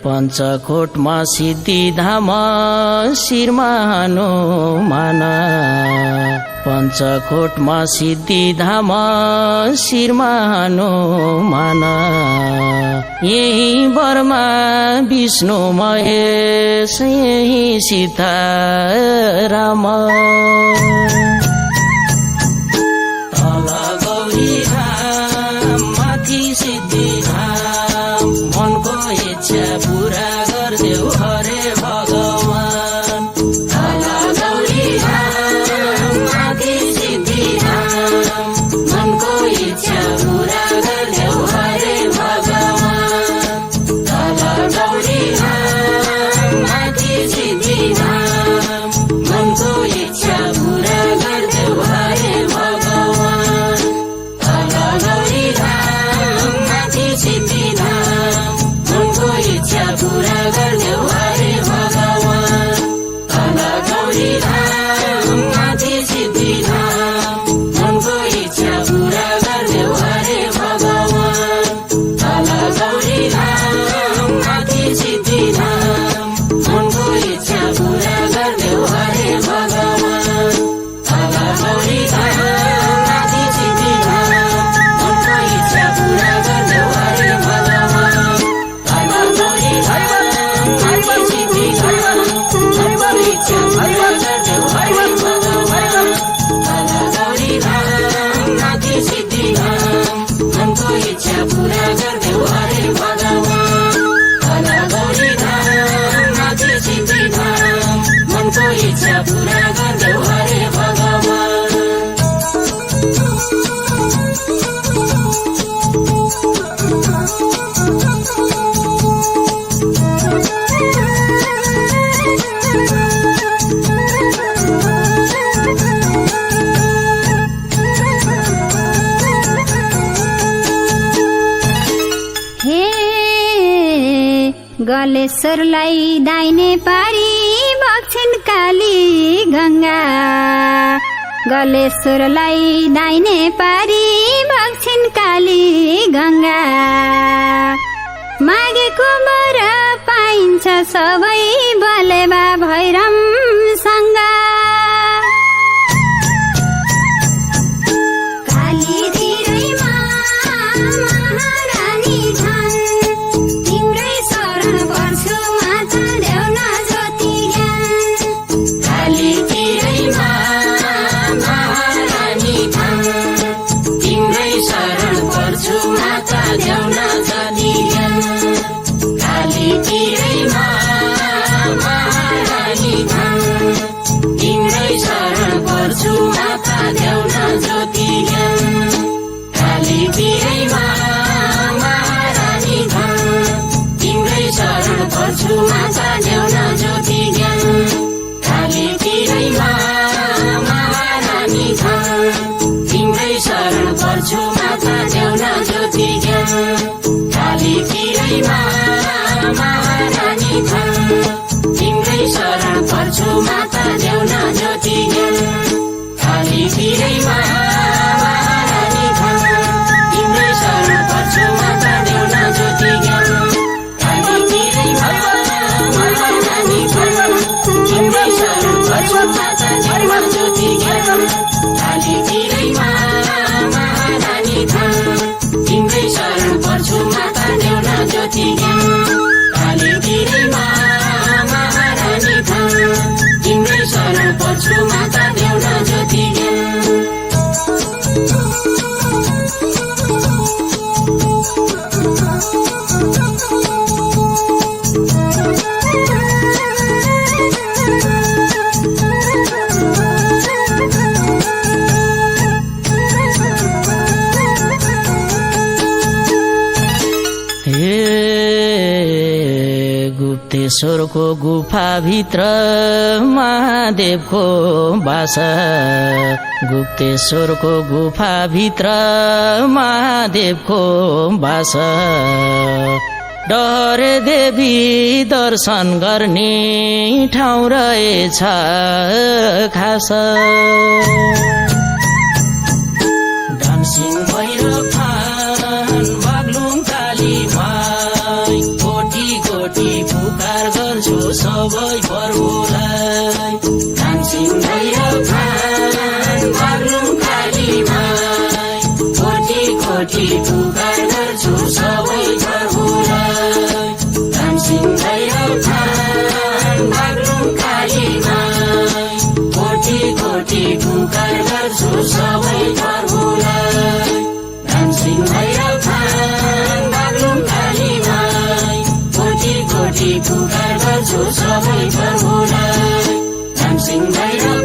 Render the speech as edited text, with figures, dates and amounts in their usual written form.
पञ्चकोटमा सिद्धिधाम शिरमा हनुमान पञ्चकोटमा सिद्धिधाम शिरमा हनुमान यही बर्मा विष्णु महेश यही सीताराम तल गौरीधाम माथि सिद्धिधाम मनको इच्छा पूरा गर्देऊ हरे भगवान तल गौरीधाम माथि सिद्धिधाम मनको इच्छा पूरा गर्देऊ हरे भगवान तल गौरीधाम माथि सिद्धिधाम मनको इच्छा पूरा गर्देऊ हरे भगवान तल गौरीधाम माथि सिद्धिधाम मनको इच्छा पूरा गर्देऊ हरे भगवान तल गौरीधाम माथि सिद्धिधाम मनको इच्छा पूरा गर्देऊ हरे भगवान तल गौरीधाम माथि सिद्धिधाम मनको इच्छा पूरा गर्देऊ हरे भगवान तल गौरीधाम माथि सिद्धिधाम मनको इच्छा पूरा गर्देऊ हरे भगवान तल गौरीधाम माथि सिद्धिधाम मनको इच्छा पूरा गर्देऊ हरे भगवान तल गौरीधाम माथि सिद्धिधाम मनको इच्छा पूरा गर्देऊ हरे भगवान तल गौरीधाम माथि सिद्धिधाम मनको इच्छा पूरा गर्देऊ हरे भगवान हे गलेश्वरलाई दाहिने पारी बग्छिन् काली गंगा गलेश्वरलाई दाहिने पारी बग्छिन् काली गंगा मागेको वर पाइन्छ सबै बलेबा भैरमसँग काली धिरैमा महारानी छन् तिम्रै शरण पर्छु माता ल्याउन ज्योति ज्ञान काली तिरैमा महारानी छन् तिम्रै शरण पर्छु माता ल्याउन ज्योति ज्ञान काली तिरैमा महारानी गुप्तेश्वरको गुफाभित्र महादेवको बास गुप्तेश्वरको गुफाभित्र महादेवको बास डहरे देवी दर्शन गर्ने ठाउँ रहेछ खास डान्सिङ भैरवथान बागलुङ काली माई कोटी कोटी पुकार गर्छु सबै प्रभुलाई डान्सिङ भैरवथान बागलुङ काली माई कोटी कोटी पुकार गर्छु सबै प्रभुलाई डान्सिङ भैरवथान बागलुङ काली माई कोटी कोटी पुकार गर्छु सबै प्रभुलाई डान्सिङ भैरवथान बागलुङ काली माई कोटी कोटी पुकार गर्छु सबै प्रभुलाई डान्सिङ भैरव